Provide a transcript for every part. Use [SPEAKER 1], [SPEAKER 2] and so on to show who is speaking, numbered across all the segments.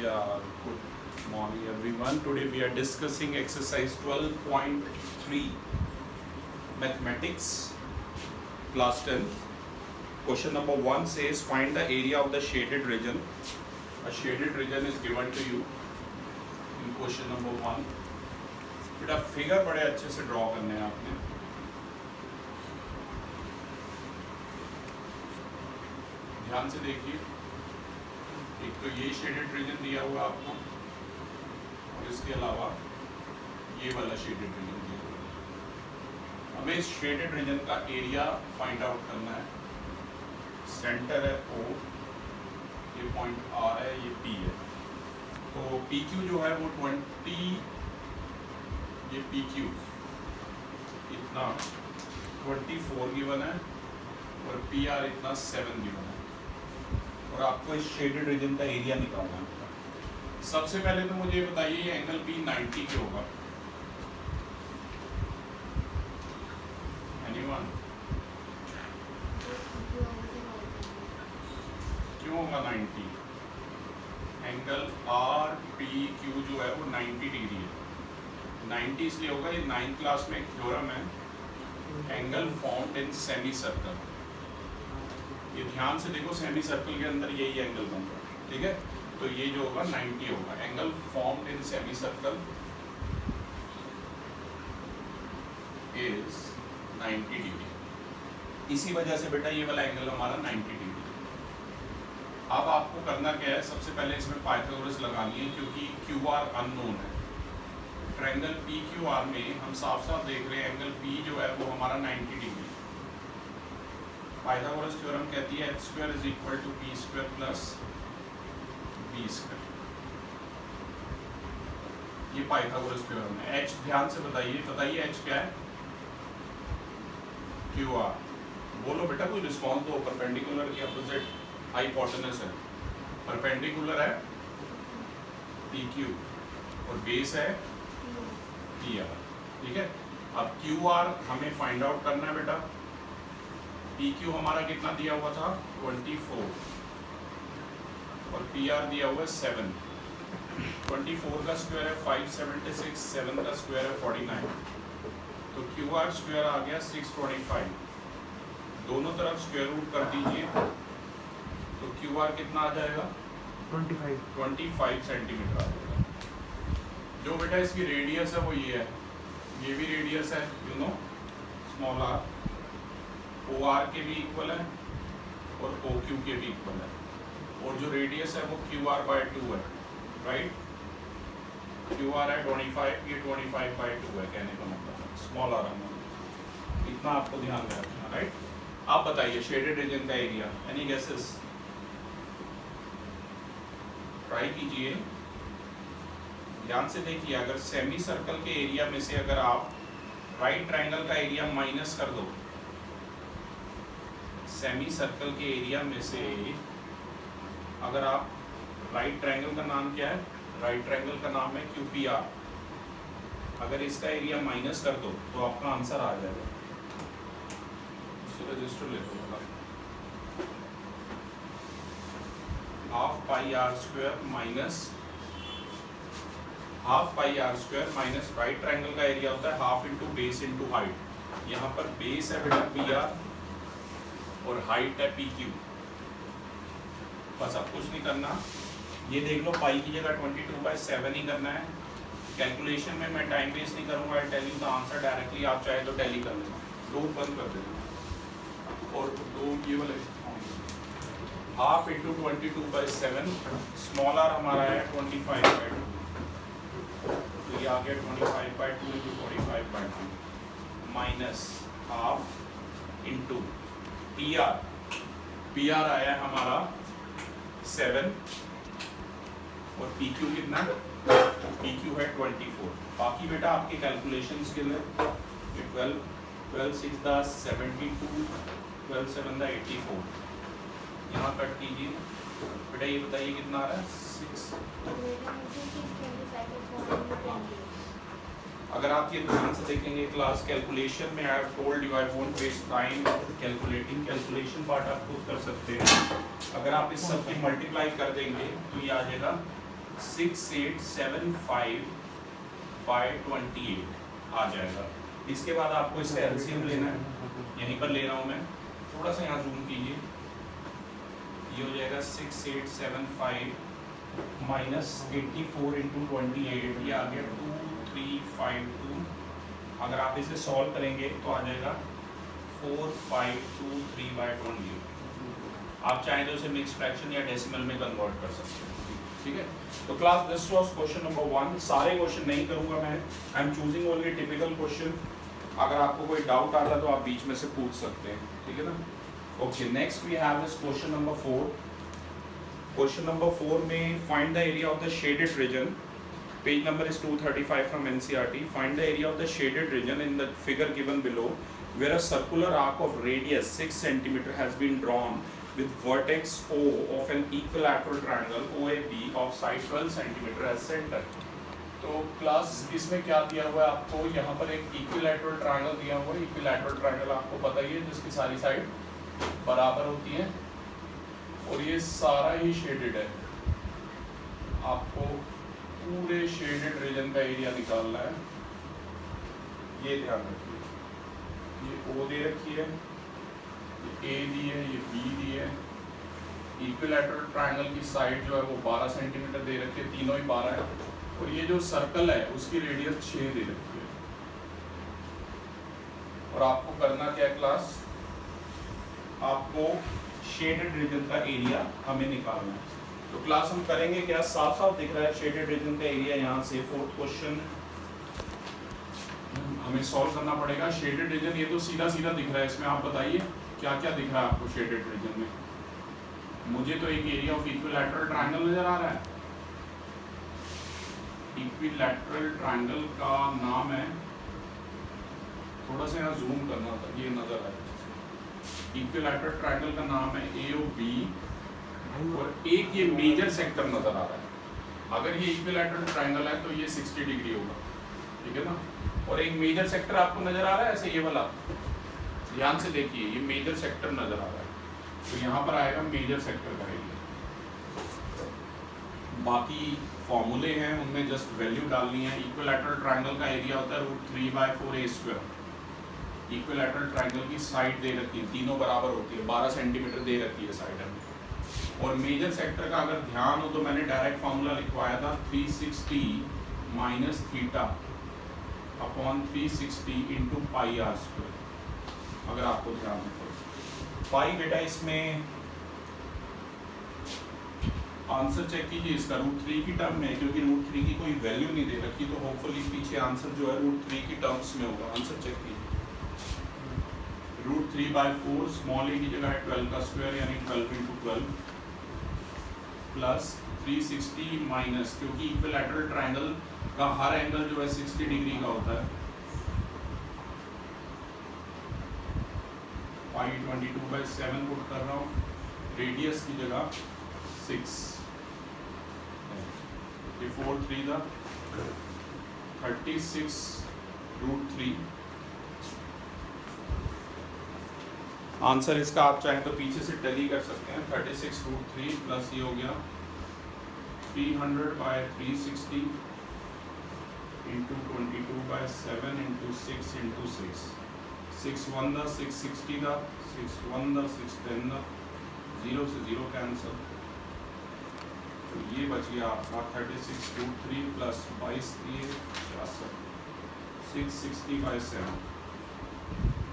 [SPEAKER 1] Yeah, good morning everyone. Today we are discussing exercise 12.3 mathematics class 10. Question number 1 says find the area of the shaded region. A shaded region is given to you in question number 1. बेटा figure बड़े अच्छे से draw करने हैं आपने. ध्यान से देखिए. एक तो ये शेडेड रीजन दिया हुआ आपको और इसके अलावा ये वाला शेडेड रीजन दिया हुआ है. हमें इस शेडेड रीजन का एरिया फाइंड आउट करना है. सेंटर है O, ये पॉइंट R है, ये P है. तो PQ जो है वो 20, ये PQ इतना 24 गिवन है और PR इतना 7 गिवन है. और आपको इस शेडेड रीजन का एरिया निकालना है. सबसे पहले तो मुझे बताइए ये एंगल P 90 के होगा. एनीवन? क्यों होगा 90? एंगल RPQ जो है वो 90 डिग्री है. 90 इसलिए होगा, ये 9th क्लास में एक थ्योरम है, angle formed in semi circle. ये ध्यान से देखो, सेमी सर्कल के अंदर यही एंगल बन रहा है. ठीक है, तो ये जो होगा 90 होगा. Angle formed in semi circle is 90 degree. इसी वजह से बेटा ये वाला एंगल हमारा 90 डिग्री. अब आपको करना क्या है, सबसे पहले इसमें पाइथागोरस लगानी है क्योंकि QR अननोन है. ट्रायंगल PQR में हम साफ साफ देख रहे हैं एंगल P जो है वो हमारा 90 डिग्री. पाइथागोरस थ्योरम कहती है h square is equal to p square plus b square. ये पाइथागोरस थ्योरम है. h ध्यान से बताइए h क्या है? QR. बोलो बेटा, कोई रिस्पॉन्स दो. परपेंडिकुलर के अपोजिट हाइपोटेनस है. परपेंडिकुलर है PQ और बेस है PR. ठीक है, अब QR हमें फाइंड आउट करना है बेटा. PQ हमारा कितना दिया हुआ था? 24 और PR दिया हुआ है 7. 24 का स्क्वायर है 576, 7 का स्क्वायर है 49. तो QR स्क्वायर आ गया 625. दोनों तरफ स्क्वायर रूट कर दीजिए तो QR कितना आ जाएगा? 25 सेंटीमीटर आ जाएगा. जो बेटा इसकी रेडियस है वो ये है, ये भी रेडियस है, you know, small r. OR के भी इक्वल है और OQ के भी इक्वल है. और जो रेडियस है वो QR/2 है. राइट, QR है 25, ये 25/2 है. कहने का मतलब स्मॉल r है. इतना आपको ध्यान में रखना. राइट, आप बताइए शेडेड रीजन का एरिया. Any guesses? ट्राई कीजिए. ध्यान से देखिए, अगर सेमी सर्कल के एरिया में से अगर आप राइट ट्रायंगल का एरिया माइनस कर दो, सेमी सर्कल के एरिया में से अगर आप, राइट ट्रायंगल का नाम क्या है? राइट ट्रायंगल का नाम है QPR. अगर इसका एरिया माइनस कर दो तो आपका आंसर आ जाएगा. रजिस्टर ले लो. Half pi r square minus right triangle का एरिया होता है half into base into height. यहाँ पर बेस है बेटा PR और हाइट है PQ. बस अब कुछ नहीं करना. ये देख लो, पाई की जगह 22/7 ही करना है. कैलकुलेशन में मैं टाइम वेस्ट नहीं करूँगा. I tell you the answer directly. आप चाहे तो टैली कर लेना, लोड बंद कर देना. और दो ये वाले हाफ इंटू 22/7, स्मॉल r हमारा है 25/2. तो ये आ गया 25/2 into 45/2 minus half into PR आया हमारा 7 और PQ कितना? PQ है 24. बाकी बेटा आपके कैलकुलेशन के लिए 12 6 दा 72, 12 7 दा 84. यहाँ कट कीजिए बेटा. ये बताइए कितना आ रहा है? 6. अगर आप ये ध्यान से देखेंगे क्लास कैलकुलेशन में, I have told you I won't waste time calculating. Calculation part आप खुद कर सकते हैं. अगर आप इस सब की मल्टीप्लाई कर देंगे तो ये आ जाएगा 6875/28 आ जाएगा। इसके बाद आपको इसका एलसीएम लेना है, यहीं पर ले रहा हूँ मैं, थोड़ा सा यहाँ जूम कीजिए। ये हो जाएगा 6875 माइनस 84 इंटू 28, ये आ गया 2352। अगर आप इसे सॉल्व करेंगे तो आ जाएगा 4523/28। आप चाहें तो इसे मिक्स फ्रैक्शन या डेसिमल में कन्वर्ट कर सकते हैं, ठीक है। तो class this was question number 1। सारे क्वेश्चन नहीं करूंगा मैं, I am choosing only typical question. अगर आपको कोई डाउट आता है तो आप बीच में से पूछ सकते हैं, ठीक है ना। Okay, next we have this question number 4। Question number 4 में find the area of the shaded region, page number is 235 from NCERT. Find the area of the shaded region in the figure given below where a circular arc of radius 6 cm has been drawn with vertex O of an equilateral triangle OAB of side 12 cm as center। तो class इसमें क्या दिया हुआ है आपको, यहाँ पर एक इक्विलैटरल ट्रायंगल दिया हुआ है। इक्विलैटरल ट्रायंगल आपको पता ही है जिसकी सारी साइड बराबर होती है, और ये सारा ही शेडेड है। आपको पूरे शेडेड रीजन का एरिया निकालना है, ये ध्यान रखिए। ये O दे रखी है, ये A दी है, ये B दी है। इक्विलैटरल ट्रायंगल की साइड जो है वो 12 सेंटीमीटर दे रखी है, तीनों ही 12 है। और ये जो सर्कल है उसकी रेडियस 6 दे रखी है। और आपको करना क्या है क्लास, आपको शेडेड रीजन का एरिया हमें निकालना है। तो क्लास हम करेंगे क्या, साफ साफ दिख रहा है शेडेड रीजन का एरिया यहाँ से। 4th क्वेश्चन हमें सॉल्व करना पड़ेगा। शेडेड रीजन ये तो सीधा सीधा दिख रहा है, इसमें आप बताइए क्या क्या दिख रहा है आपको शेडेड रीजन में। मुझे तो एक एरिया ऑफ इक्विलैटरल ट्रायंगल नजर आ रहा है। इक्विलैटरल ट्रायंगल का नाम है, थोड़ा सा यहाँ जूम करना था, ये नजर आया। इक्विलैटरल ट्रायंगल का नाम है AOB, और एक ये मेजर सेक्टर नजर आ रहा है। अगर ये इक्विलैटरल ट्रायंगल है तो ये 60 डिग्री होगा, ठीक है ना। और एक मेजर सेक्टर आपको नजर आ रहा है ऐसे, ये वाला ध्यान से देखिए, ये मेजर सेक्टर नजर आ रहा है। तो यहाँ पर आएगा मेजर सेक्टर का एरिया। बाकी फॉर्मूले हैं, उनमें जस्ट वैल्यू डालनी है। इक्विलैटरल ट्रायंगल का एरिया होता है √3/4a²। इक्विलैटरल ट्रायंगल की साइड दे रखी है, तीनों बराबर होती है, 12 सेंटीमीटर दे रखी है साइड में। और मेजर सेक्टर का अगर ध्यान हो तो मैंने डायरेक्ट फॉर्मूला लिखवाया था 360 minus theta upon 360 into πr², अगर आपको ध्यान हो। पाई बेटा इसमें आंसर चेक कीजिए इसका, √3 की टर्म में, क्योंकि √3 की कोई वैल्यू नहीं दे रखी, तो होपफुली पीछे आंसर जो है √3 की टर्म्स में होगा। आंसर चेक कीजिए, √3/4 स्मॉल a की जगह है 12 का स्क्वायर, यानी 12 इंटू 12 प्लस 360 माइनस, क्योंकि इक्विलैटरल ट्रायंगल का हर एंगल जो है 60 डिग्री का होता है, π22/7 पुट कर रहा हूँ, रेडियस की जगह 6, ये 4 3 था 36 √3। आंसर इसका आप चाहें तो पीछे से टैली कर सकते हैं। 36 √3 प्लस ये हो गया 300/360 इंटू 22/7 इंटू 6 इंटू 6, 6 1 दा 660 दा 6 1 दा 6 10 दा, 0 से 0 कैंसिल, तो ये बच गया आपका 36 √3 प्लस 22 660/7।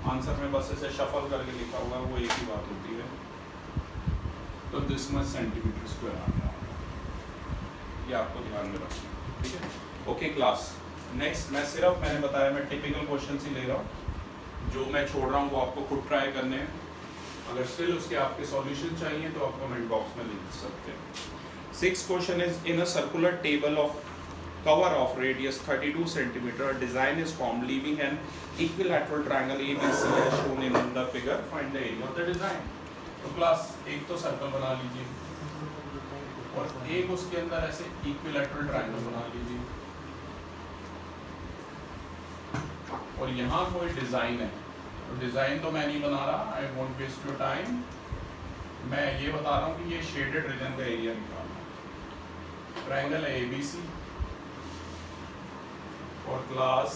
[SPEAKER 1] आंसर में बस ऐसे शफल करके लिखा हुआ है, वो एक ही बात होती है। तो दिस मच सेंटीमीटर स्क्वायर आ गया, ये आपको ध्यान में रखना, ठीक है। ओके क्लास, नेक्स्ट मैंने बताया मैं टिपिकल क्वेश्चन ही ले रहा हूँ, जो मैं छोड़ रहा हूँ वो आपको खुद ट्राई करने हैं। अगर स्टिल उसके आपके सॉल्यूशन चाहिए तो आप कमेंट बॉक्स में लिख सकते हैं। 6th question is in a circular table of cover of radius 32 cm, a design is formed leaving an equilateral triangle ABC as shown in the figure. Find the area of the design. तो class एक तो circle बना लीजिए और एक उसके अंदर ऐसे इक्विलैटरल ट्रायंगल बना लीजिए, और यहाँ कोई डिजाइन है। तो डिजाइन तो मैं नहीं बना रहा, I won't waste your time. मैं ये बता रहा हूँ कि ये शेडेड रीजन का एरिया निकालना है। ट्रायंगल है ABC और क्लास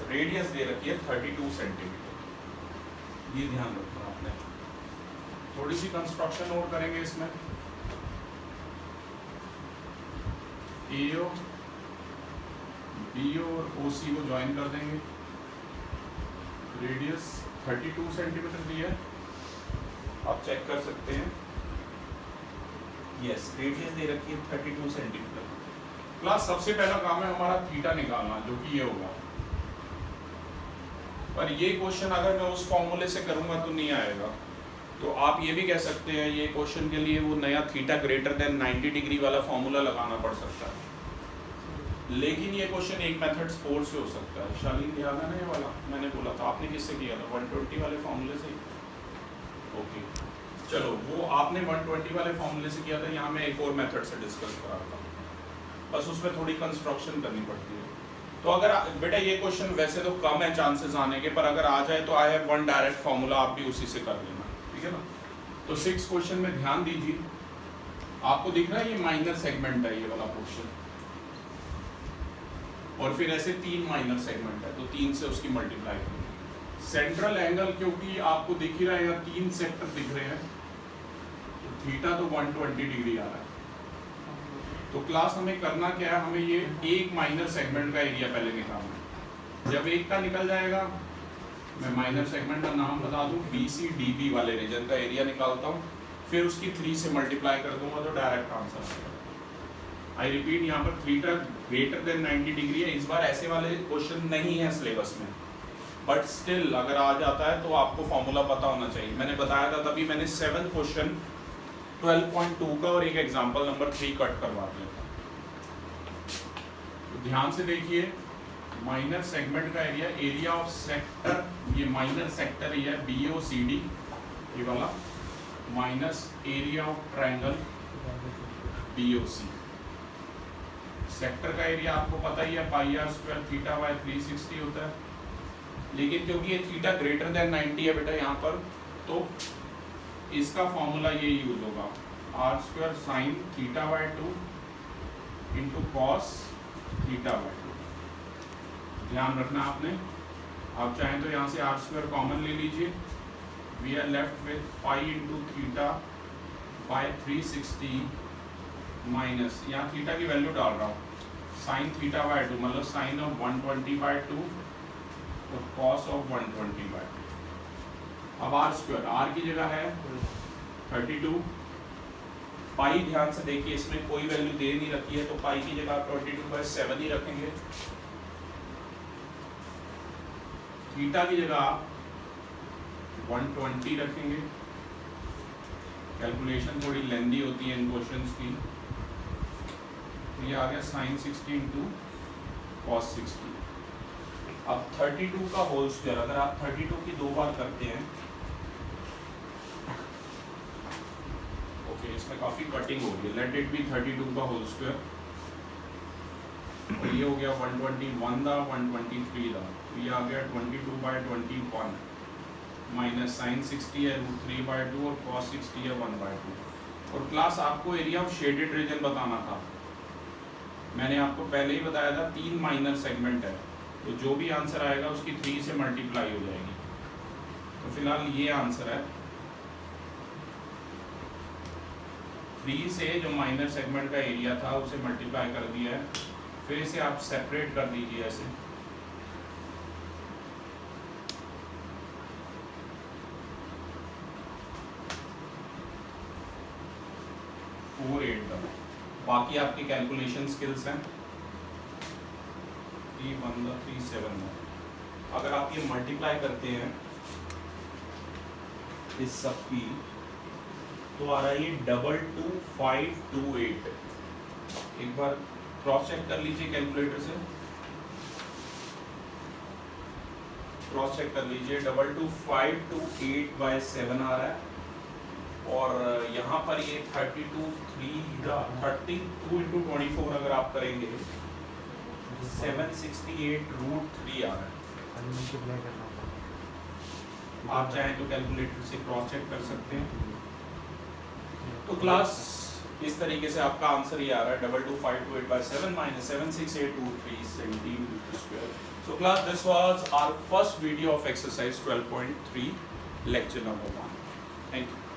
[SPEAKER 1] रेडियस दे रखी है 32 सेंटीमीटर। ये ध्यान रखना आपने। थोड़ी सी कंस्ट्रक्शन और करेंगे इसमें। AO BO और OC को ज्वाइन कर देंगे। रेडियस 32 सेंटीमीटर दी है, आप चेक कर सकते हैं। यस, रेडियस दे रखी है 32 सेंटीमीटर। क्लास सबसे पहला काम है हमारा थीटा निकालना, जो कि ये होगा। पर ये क्वेश्चन अगर मैं उस फॉर्मूले से करूंगा तो नहीं आएगा। तो आप ये भी कह सकते हैं ये क्वेश्चन के लिए वो नया थीटा ग्रेटर देन 90 डिग्री वाला फॉर्मूला लगाना पड़ सकता है। लेकिन ये क्वेश्चन एक मेथड स्पोर्ट से हो सकता है। शालीन याद है ना ये वाला मैंने बोला था, आपने किससे किया था? 120 वाले फॉर्मूले से। ओके चलो, वो आपने 120 वाले फॉर्मूले से किया था, यहाँ मैं एक और मेथड से डिस्कस करा था, बस उसमें थोड़ी कंस्ट्रक्शन करनी पड़ती है। तो अगर बेटा ये क्वेश्चन वैसे तो कम है चांसेस आने के, पर अगर आ जाए तो I have one direct formula, आप भी उसी से कर लेना, ठीक है ना। तो 6 क्वेश्चन में ध्यान दीजिए, आपको दिख रहा है ये माइनर सेगमेंट है ये वाला पोर्शन, और फिर ऐसे 3 माइनर सेगमेंट है, तो 3 से उसकी मल्टीप्लाई करेंगे। सेंट्रल एंगल क्योंकि आपको दिख ही रहा है, 3 सेक्टर दिख रहे हैं, तो थीटा तो 120 डिग्री आ रहा है। तो क्लास हमें करना क्या है, हमें ये एक माइनर सेगमेंट का एरिया पहले निकालना है। जब एक का निकल जाएगा, मैं माइनर सेगमेंट का नाम बता दूं, BCDB वाले रीजन का एरिया निकालता हूँ, फिर उसकी 3 से मल्टीप्लाई कर दूंगा तो डायरेक्ट आंसर आएगा। आई रिपीट, यहाँ पर थीटा ग्रेटर देन 90 डिग्री है। इस बार ऐसे वाले क्वेश्चन नहीं है सिलेबस में, बट स्टिल अगर आ जाता है तो आपको फॉर्मूला पता होना चाहिए। मैंने बताया था तभी मैंने 7th क्वेश्चन 12.2 का और एक एग्जांपल नंबर 3 कट करवा दिया था। तो ध्यान से देखिए, माइनर सेगमेंट का एरिया, एरिया ऑफ सेक्टर, ये माइनर सेक्टर ही है BOCD ये वाला, minus area of triangle BOC। Sector का एरिया आपको पता ही है πr² θ/360 होता है, लेकिन क्योंकि ये थीटा ग्रेटर देन 90 है बेटा यहाँ पर, तो इसका फॉर्मूला ये यूज होगा, r² sin θ/2 इंटू cos θ/2। ध्यान रखना आपने, आप चाहें तो यहाँ से r² कॉमन ले लीजिए, we are left with pi into θ/360 minus, यहाँ थीटा की वैल्यू डाल रहा हूँ, sin θ/2 मतलब साइन ऑफ 120/2 और cos ऑफ 120/2। अब r², r की जगह है 32, पाई ध्यान से देखिए इसमें कोई वैल्यू दे नहीं रखी है, तो पाई की जगह 22/7 ही रखेंगे। थीटा की जगह 120 रखेंगे। कैलकुलेशन थोड़ी लेंदी होती है इन क्वेश्चंस की। ये आ गया sin 60 इंटू cos 60। अब 32 का होल स्क्वायर, अगर आप 32 की 2 बार करते हैं, ओके इसमें काफी कटिंग हो गई, लेट इट बी 32 का होल स्क्वायर, और ये हो गया 121 दा 123 दा, तो ये आ गया 22/21 माइनस sin 60 है √3/2 और cos 60 है 1/2। और क्लास आपको एरिया ऑफ शेडेड रीजन बताना था, मैंने आपको पहले ही बताया था 3 माइनर सेगमेंट है, तो जो भी आंसर आएगा उसकी 3 से मल्टीप्लाई हो जाएगी। तो फिलहाल ये आंसर है, 3 से जो माइनर सेगमेंट का एरिया था उसे मल्टीप्लाई कर दिया है, फिर इसे आप सेपरेट कर दीजिए ऐसे, बाकी आपकी कैलकुलेशन स्किल्स हैं 31371। अगर आप ये मल्टीप्लाई करते हैं इस सब की, तो आ रहा है ये 22528। एक बार क्रॉस चेक कर लीजिए कैलकुलेटर से, क्रॉस चेक कर लीजिए, 22528/7 आ रहा है, और यहाँ पर ये 32 इंटू 24 अगर आप करेंगे 768√3 आ रहा है। आप चाहें तो कैलकुलेटर से क्रॉस चेक कर सकते हैं। तो क्लास इस तरीके से आपका आंसर ये आ रहा है 225228/7 - 76823 centimeter square. So class, this was our first video of exercise 12.3 lecture number 1. Thank you.